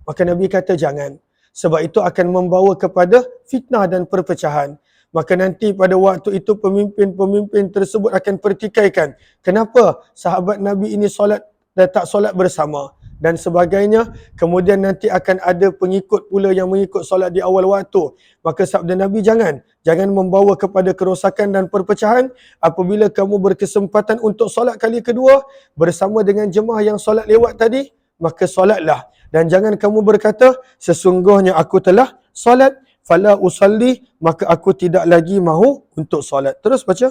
Maka Nabi kata jangan, sebab itu akan membawa kepada fitnah dan perpecahan. Maka nanti pada waktu itu pemimpin-pemimpin tersebut akan pertikaikan. Kenapa sahabat Nabi ini solat dan tak solat bersama dan sebagainya. Kemudian nanti akan ada pengikut pula yang mengikut solat di awal waktu. Maka sabda Nabi, jangan membawa kepada kerosakan dan perpecahan. Apabila kamu berkesempatan untuk solat kali kedua bersama dengan jemaah yang solat lewat tadi, maka solatlah. Dan jangan kamu berkata, sesungguhnya aku telah solat, fala usalli, maka aku tidak lagi mahu untuk solat. Terus baca.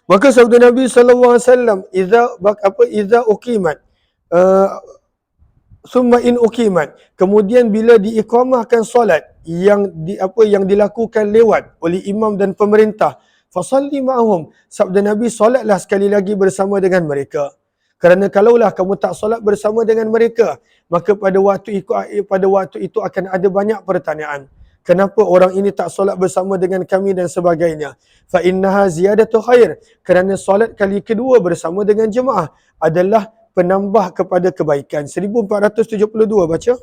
Maka sabda Nabi SAW, iza uqimat, summa in uqimat, kemudian bila diiqamahkan solat yang dilakukan lewat oleh imam dan pemerintah, fasalli ma'ahum, sabda Nabi, solatlah sekali lagi bersama dengan mereka. Kerana kalaulah kamu tak solat bersama dengan mereka, maka pada waktu itu akan ada banyak pertanyaan. Kenapa orang ini tak solat bersama dengan kami dan sebagainya. Fa innaha ziyadatu khair, kerana solat kali kedua bersama dengan jemaah adalah penambah kepada kebaikan. 1472 baca.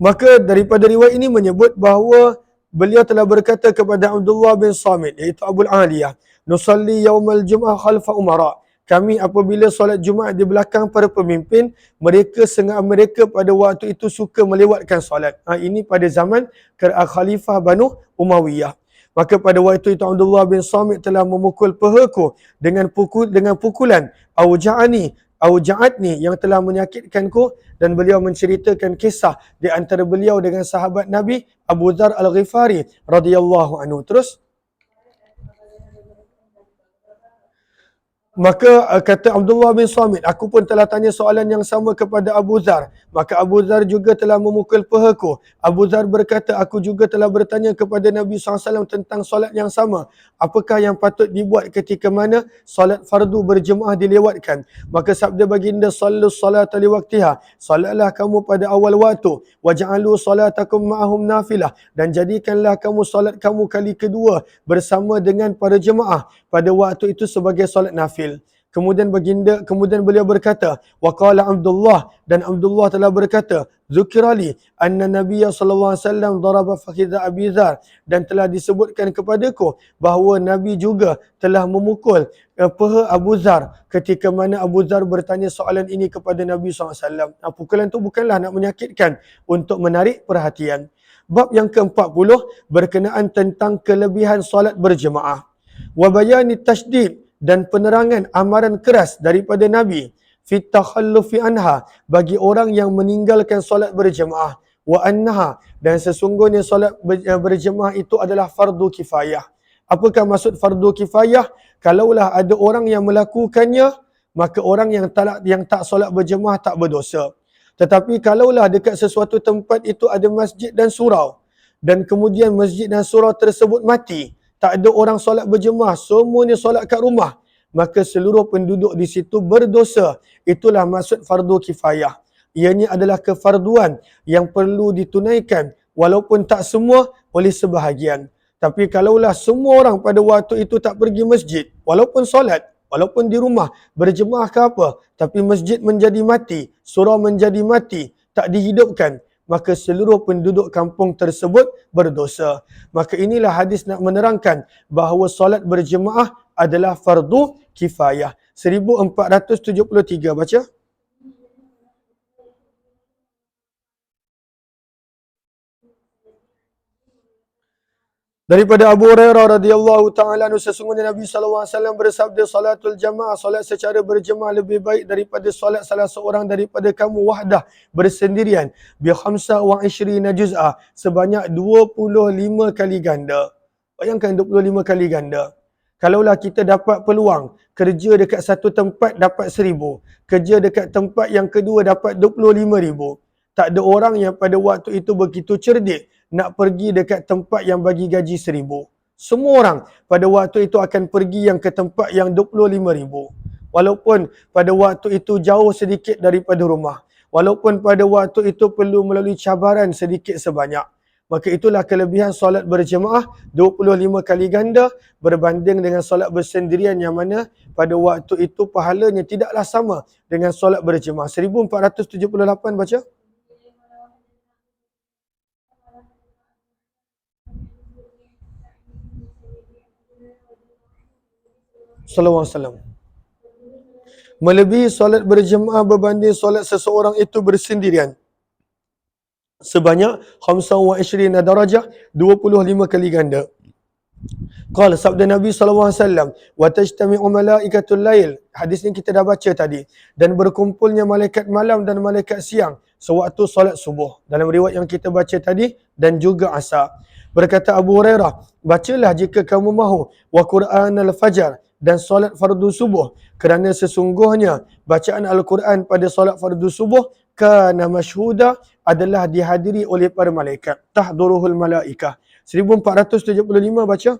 Maka daripada riwayat ini menyebut bahawa beliau telah berkata kepada Abdullah bin Samit, iaitu Abu Aliyah, nusalli yaumal jum'ah khalfa umara. Kami apabila solat Jumaat di belakang para pemimpin, mereka pada waktu itu suka melewatkan solat. Ini pada zaman Khalifah Banu Umayyah. Maka pada waktu itu Abdullah bin Samit telah memukul pahaku dengan pukulan Auja'atni, yang telah menyakitkanku, dan beliau menceritakan kisah di antara beliau dengan sahabat Nabi Abu Dzar Al-Ghifari radhiyallahu anhu. Terus maka kata Abdullah bin Samit, aku pun telah tanya soalan yang sama kepada Abu Dzar. Maka Abu Dzar juga telah memukul pahaku. Abu Dzar berkata, aku juga telah bertanya kepada Nabi SAW tentang solat yang sama. Apakah yang patut dibuat ketika mana solat fardu berjemaah dilewatkan? Maka sabda baginda, sallu salata li waqtiha, salatlah kamu pada awal waktu. Waj'alu salatakum ma'ahum nafilah, dan jadikanlah kamu solat kamu kali kedua bersama dengan para jemaah pada waktu itu sebagai solat nafil. Kemudian beliau berkata, waqala Abdullah, dan Abdullah telah berkata, zukirali anna Nabiya sallallahu alaihi wasallam daraba fakhidha Abi Dzar, dan telah disebutkan kepadaku bahawa Nabi juga telah memukul paha Abu Dzar ketika mana Abu Dzar bertanya soalan ini kepada Nabi SAW. Pukulan itu bukanlah nak menyakitkan, untuk menarik perhatian. Bab yang ke-40 berkenaan tentang kelebihan solat berjemaah. Wa bayani tasydid, dan penerangan amaran keras daripada Nabi fit takhallufi anha, bagi orang yang meninggalkan solat berjemaah. Wa annaha, dan sesungguhnya solat berjemaah itu adalah fardu kifayah. Apakah maksud fardu kifayah? Kalaulah ada orang yang melakukannya, maka orang yang tak solat berjemaah tak berdosa. Tetapi kalaulah dekat sesuatu tempat itu ada masjid dan surau, dan kemudian masjid dan surau tersebut mati, tak ada orang solat berjemaah, semuanya solat kat rumah, maka seluruh penduduk di situ berdosa. Itulah maksud fardu kifayah. Ianya adalah kefarduan yang perlu ditunaikan, walaupun tak semua, oleh sebahagian. Tapi kalaulah semua orang pada waktu itu tak pergi masjid, walaupun solat, walaupun di rumah, berjemaah ke apa, tapi masjid menjadi mati, surau menjadi mati, tak dihidupkan, maka seluruh penduduk kampung tersebut berdosa. Maka inilah hadis nak menerangkan bahawa solat berjemaah adalah fardu kifayah. 1473 baca. Daripada Abu Hurairah radhiyallahu taala anhu, sesungguhnya Nabi sallallahu alaihi wasallam bersabda, salatul jamaah, solat secara berjemaah lebih baik daripada solat salah seorang daripada kamu wahdah, bersendirian, bi 25 juz'ah, sebanyak 25 kali ganda. Bayangkan 25 kali ganda. Kalaulah kita dapat peluang kerja dekat satu tempat dapat 1,000, kerja dekat tempat yang kedua dapat 25,000. Tak ada orang yang pada waktu itu begitu cerdik nak pergi dekat tempat yang bagi gaji 1,000. Semua orang pada waktu itu akan pergi yang ke tempat yang 25,000. walaupun pada waktu itu jauh sedikit daripada rumah, walaupun pada waktu itu perlu melalui cabaran sedikit sebanyak. Maka itulah kelebihan solat berjemaah 25 kali ganda berbanding dengan solat bersendirian yang mana pada waktu itu pahalanya tidaklah sama dengan solat berjemaah. 1478 baca. Sallallahu alaihi wasallam. Melebihi solat berjemaah berbanding solat seseorang itu bersendirian sebanyak 25 darajah, 25 kali ganda. Qala sabda Nabi SAW, wa tajtami'u malaikatul lail. Hadis ni kita dah baca tadi. Dan berkumpulnya malaikat malam dan malaikat siang sewaktu solat subuh. Dalam riwayat yang kita baca tadi dan juga asar. Berkata Abu Hurairah, bacalah jika kamu mahu wa Qur'an al-fajar dan solat fardu subuh, kerana sesungguhnya bacaan Al-Quran pada solat fardu subuh kana masyhuda, adalah dihadiri oleh para malaikat. Tahduruhul malaikah. 1475 baca.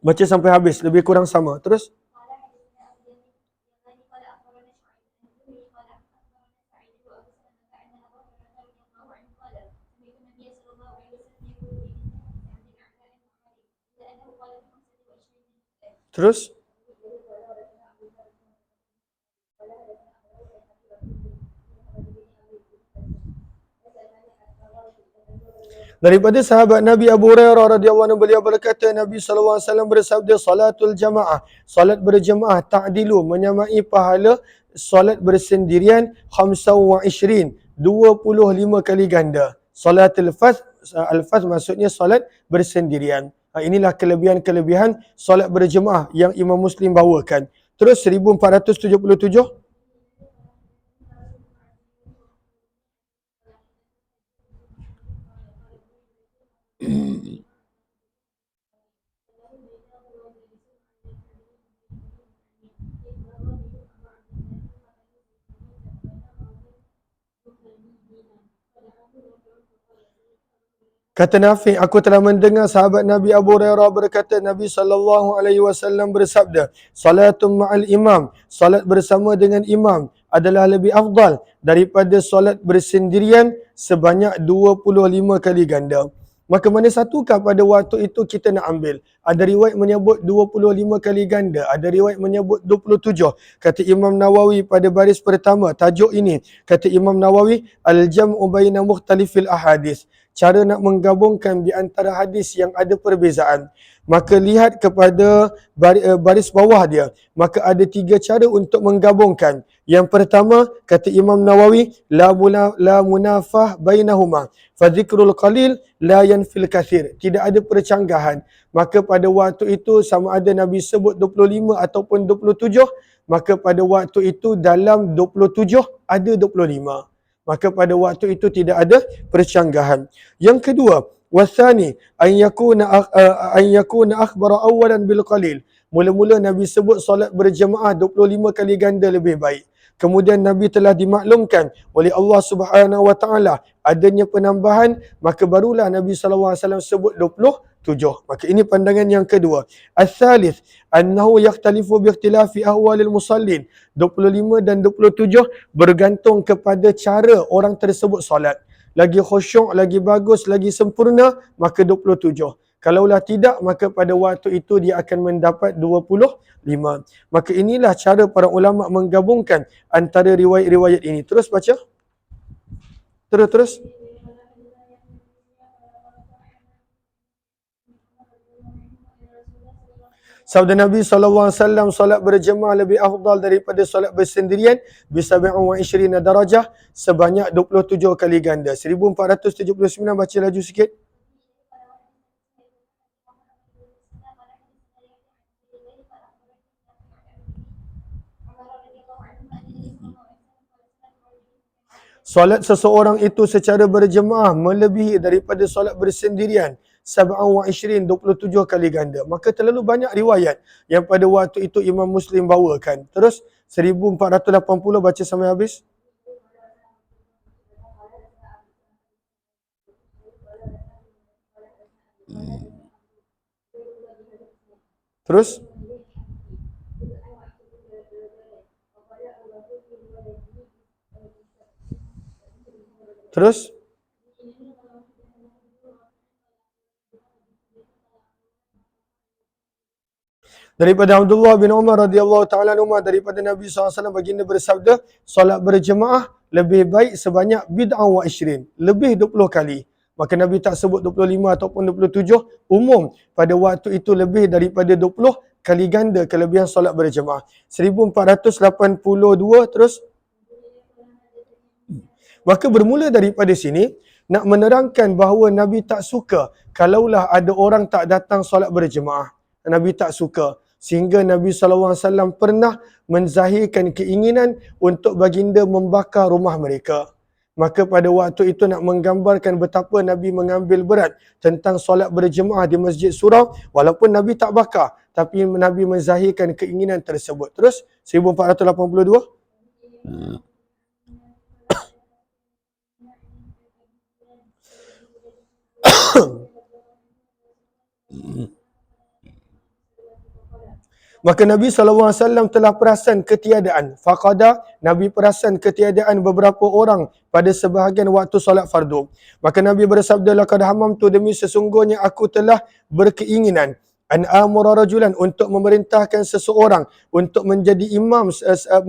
Baca sampai habis, lebih kurang sama. Terus. Terus. Daripada sahabat Nabi Abu Hurairah radhiyallahu anhu, beliau berkata Nabi sallallahu alaihi wasallam bersabda, salatul jamaah, salat berjemaah ta'dilu, menyamai pahala salat bersendirian 25 kali ganda. Salatul fadh, al-fadh maksudnya salat bersendirian. Inilah kelebihan-kelebihan salat berjemaah yang Imam Muslim bawakan. Terus 1477. Kata Nafi, aku telah mendengar sahabat Nabi Abu Hurairah berkata, Nabi SAW bersabda, salatum ma'al imam, salat bersama dengan imam adalah lebih afdal daripada salat bersendirian sebanyak 25 kali ganda. Maka mana satukah pada waktu itu kita nak ambil? Ada riwayat menyebut 25 kali ganda, ada riwayat menyebut 27. Kata Imam Nawawi pada baris pertama, tajuk ini, kata Imam Nawawi, al-jam'u baina mukhtalifil ahadis. Cara nak menggabungkan di antara hadis yang ada perbezaan. Maka lihat kepada baris bawah dia. Maka ada 3 cara untuk menggabungkan. Yang pertama, kata Imam Nawawi, la munafah bainahuma. Fadhikrul qalil la yanfil kathir. Tidak ada percanggahan. Maka pada waktu itu sama ada Nabi sebut 25 ataupun 27, maka pada waktu itu dalam 27 ada 25. Maka pada waktu itu tidak ada percanggahan. Yang kedua, wasani an yakuna akhbara awalan bil qalil. Mula-mula Nabi sebut solat berjemaah 25 kali ganda lebih baik. Kemudian Nabi telah dimaklumkan oleh Allah Subhanahu wa taala adanya penambahan, maka barulah Nabi sallallahu alaihi wasallam sebut 27. Maka ini pandangan yang kedua. Al-thalith annahu yakhtalifu bi ikhtilafi ahwalil musallin. 25 dan 27 bergantung kepada cara orang tersebut solat. Lagi khusyuk, lagi bagus, lagi sempurna, maka 27. Kalaulah tidak, maka pada waktu itu dia akan mendapat 25. Maka inilah cara para ulama menggabungkan antara riwayat-riwayat ini. Terus baca. Terus. Sabda Nabi SAW, solat berjemaah lebih afdal daripada solat bersendirian bisa 27 darajah sebanyak 27 kali ganda. 1479, baca laju sikit. Solat seseorang itu secara berjemaah melebihi daripada solat bersendirian 27 kali ganda. Maka terlalu banyak riwayat yang pada waktu itu Imam Muslim bawakan. Terus 1480, baca sampai habis. Terus Terus daripada Abdullah bin Umar radhiyallahu taala anhu, daripada Nabi SAW baginda bersabda, solat berjemaah lebih baik sebanyak bid'ah wa ishrin, lebih 20 kali. Maka Nabi tak sebut 25 ataupun 27, umum pada waktu itu lebih daripada 20 kali ganda kelebihan solat berjemaah. 1482 terus. Maka bermula daripada sini nak menerangkan bahawa Nabi tak suka kalaulah ada orang tak datang solat berjemaah. Nabi tak suka. Sehingga Nabi SAW pernah menzahirkan keinginan untuk baginda membakar rumah mereka. Maka pada waktu itu nak menggambarkan betapa Nabi mengambil berat tentang solat berjemaah di Masjid Surau, walaupun Nabi tak bakar, tapi Nabi menzahirkan keinginan tersebut. Terus 1482. Maka Nabi SAW telah perasan ketiadaan. Faqada, Nabi perasan ketiadaan beberapa orang pada sebahagian waktu solat fardu. Maka Nabi bersabda, laqad hamamtu, demi sesungguhnya aku telah berkeinginan an amura rajulan, untuk memerintahkan seseorang untuk menjadi imam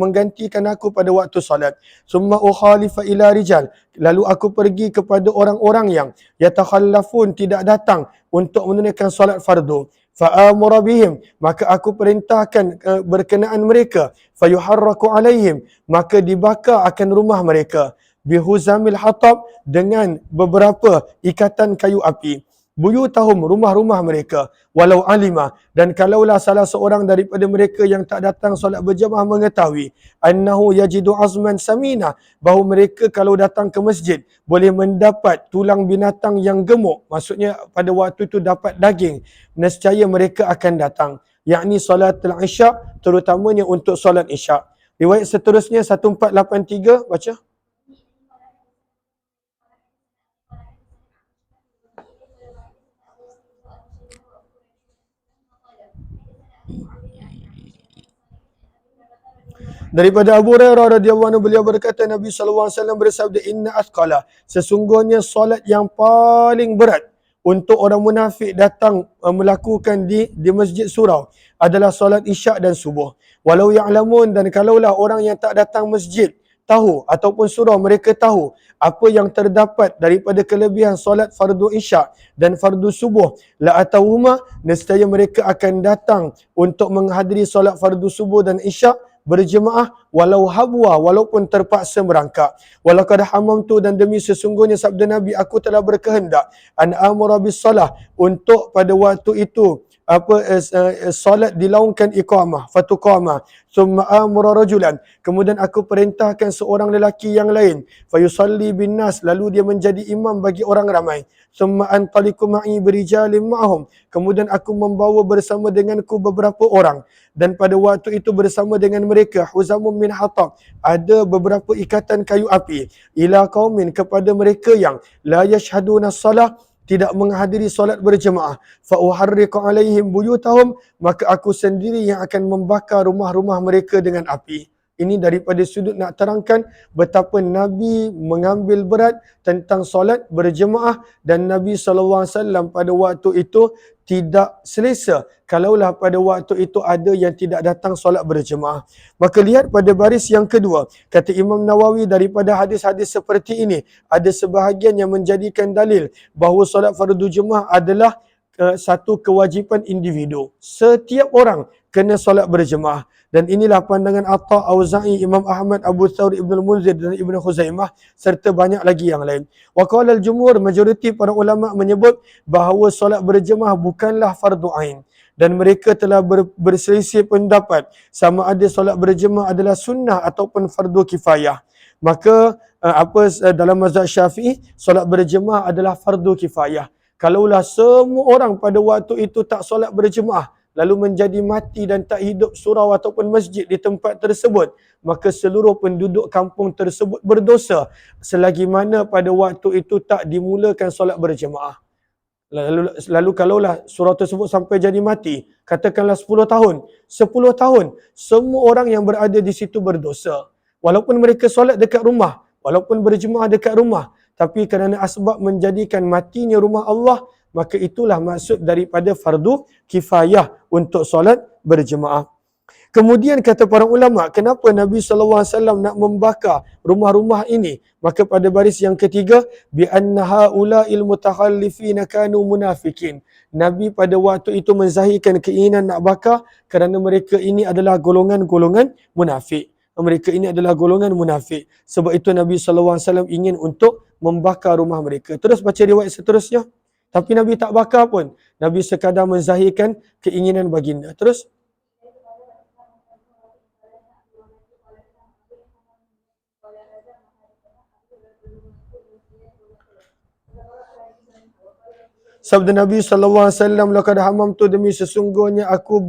menggantikan aku pada waktu solat. Summa ukhalifa ila rijal, lalu aku pergi kepada orang-orang yang yatakhallafun, tidak datang untuk menunaikan solat fardu. Fa'amura bihim, maka aku perintahkan berkenaan mereka. Fayuharraku alaihim, maka dibakar akan rumah mereka. Bihuzamil hatab, dengan beberapa ikatan kayu api. Buyutahum, rumah-rumah mereka. Walau alimah, dan kalaulah salah seorang daripada mereka yang tak datang solat berjamaah mengetahui annahu yajidu azman samina, bahawa mereka kalau datang ke masjid boleh mendapat tulang binatang yang gemuk, maksudnya pada waktu itu dapat daging, nescaya mereka akan datang, yakni salatul isyak, terutamanya untuk solat isyak. Riwayat seterusnya 1483, baca. Daripada Abu Hurairah radhiyallahu anhu, beliau berkata, Nabi SAW bersabda, inna athqala, sesungguhnya solat yang paling berat untuk orang munafik datang melakukan di Masjid Surau adalah solat isyak dan subuh. Walau ya'lamun, dan kalaulah orang yang tak datang masjid tahu ataupun surau mereka tahu apa yang terdapat daripada kelebihan solat fardu isyak dan fardu subuh, la atauhuma, nescaya mereka akan datang untuk menghadiri solat fardu subuh dan isyak berjemaah, walau habwa, walaupun terpaksa merangkak. Walaqad hamamtu, dan demi sesungguhnya sabda Nabi, aku telah berkehendak an amura bis salah, untuk pada waktu itu solat dilaungkan iqamah, fatuqamah, thumma amura rajulan, kemudian aku perintahkan seorang lelaki yang lain, fayusalli bin nas, lalu dia menjadi imam bagi orang ramai, thumma antaliku ma'i birijalin ma'hum, kemudian aku membawa bersama denganku beberapa orang, dan pada waktu itu bersama dengan mereka huzamun min hatab, ada beberapa ikatan kayu api, ila qaumin, kepada mereka yang la yashhaduna salah, tidak menghadiri solat berjemaah, fa uharriqu alaihim buyutahum, maka aku sendiri yang akan membakar rumah-rumah mereka dengan api. Ini daripada sudut nak terangkan betapa Nabi mengambil berat tentang solat berjemaah, dan Nabi SAW pada waktu itu tidak selesa kalaulah pada waktu itu ada yang tidak datang solat berjemaah. Maka lihat pada baris yang kedua, kata Imam Nawawi, daripada hadis-hadis seperti ini ada sebahagian yang menjadikan dalil bahawa solat fardu jemaah adalah satu kewajipan individu. Setiap orang kena solat berjemaah. Dan inilah pandangan Atta, Auza'i, Imam Ahmad, Abu Thawr, Ibn al-Munzir dan Ibn Khuzaimah serta banyak lagi yang lain. Wa qala al-jumhur, majoriti para ulama menyebut bahawa solat berjemaah bukanlah fardu ain, dan mereka telah berselisih pendapat sama ada solat berjemaah adalah sunnah ataupun fardu kifayah. Maka dalam mazhab Syafi'i, solat berjemaah adalah fardu kifayah. Kalaulah semua orang pada waktu itu tak solat berjemaah, lalu menjadi mati dan tak hidup surau ataupun masjid di tempat tersebut, maka seluruh penduduk kampung tersebut berdosa selagi mana pada waktu itu tak dimulakan solat berjemaah. Lalu kalaulah surau tersebut sampai jadi mati, katakanlah 10 tahun, 10 tahun, semua orang yang berada di situ berdosa. Walaupun mereka solat dekat rumah, walaupun berjemaah dekat rumah, tapi kerana asbab menjadikan matinya rumah Allah, maka itulah maksud daripada fardu kifayah untuk solat berjemaah. Kemudian kata para ulama, kenapa Nabi SAW nak membakar rumah-rumah ini? Maka pada baris yang ketiga, bi anna haula'il mutakhallifina kanu munafikin. Nabi pada waktu itu menzahirkan keinginan nak bakar kerana mereka ini adalah golongan-golongan munafik. Mereka ini adalah golongan munafik. Sebab itu Nabi SAW ingin untuk membakar rumah mereka. Terus baca riwayat seterusnya. Tapi Nabi tak bakar pun. Nabi sekadar menzahirkan keinginan baginda. Terus, sabda Nabi SAW, laqad hamamtu, demi sesungguhnya aku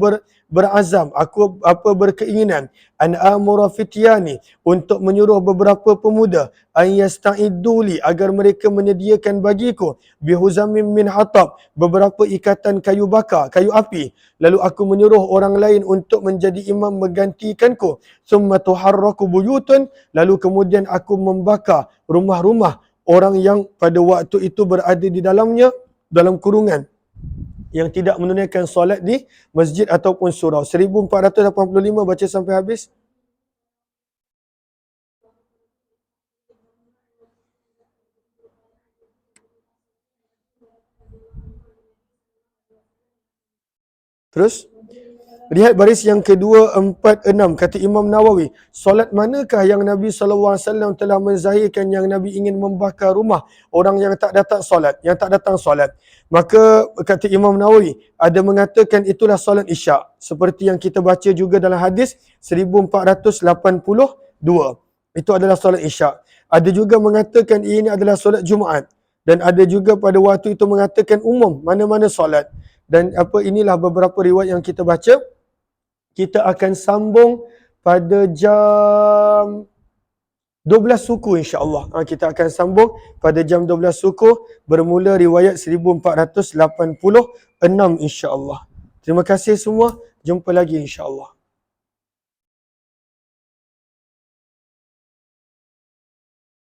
berazam, aku berkeinginan, an amura fityani, untuk menyuruh beberapa pemuda, an yasta'iddu li, agar mereka menyediakan bagiku, bihuzamin min hatab, beberapa ikatan kayu bakar, kayu api. Lalu aku menyuruh orang lain untuk menjadi imam menggantikanku. Summa tuharraku buyutun, lalu kemudian aku membakar rumah-rumah orang yang pada waktu itu berada di dalamnya, dalam kurungan, yang tidak menunaikan solat di masjid ataupun surau. 1485 baca sampai habis. Terus, lihat baris yang kedua, 46, kata Imam Nawawi, solat manakah yang Nabi SAW telah menzahirkan yang Nabi ingin membakar rumah orang yang tak datang solat, yang tak datang solat? Maka kata Imam Nawawi, ada mengatakan itulah solat isyak, seperti yang kita baca juga dalam hadis 1482. Itu adalah solat isyak. Ada juga mengatakan ini adalah solat Jumaat, dan ada juga pada waktu itu mengatakan umum mana-mana solat. Dan inilah beberapa riwayat yang kita baca. Kita akan sambung pada jam 12 suku insya-Allah. Kita akan sambung pada jam 12 suku, bermula riwayat 1486 insya-Allah. Terima kasih semua. Jumpa lagi insya-Allah.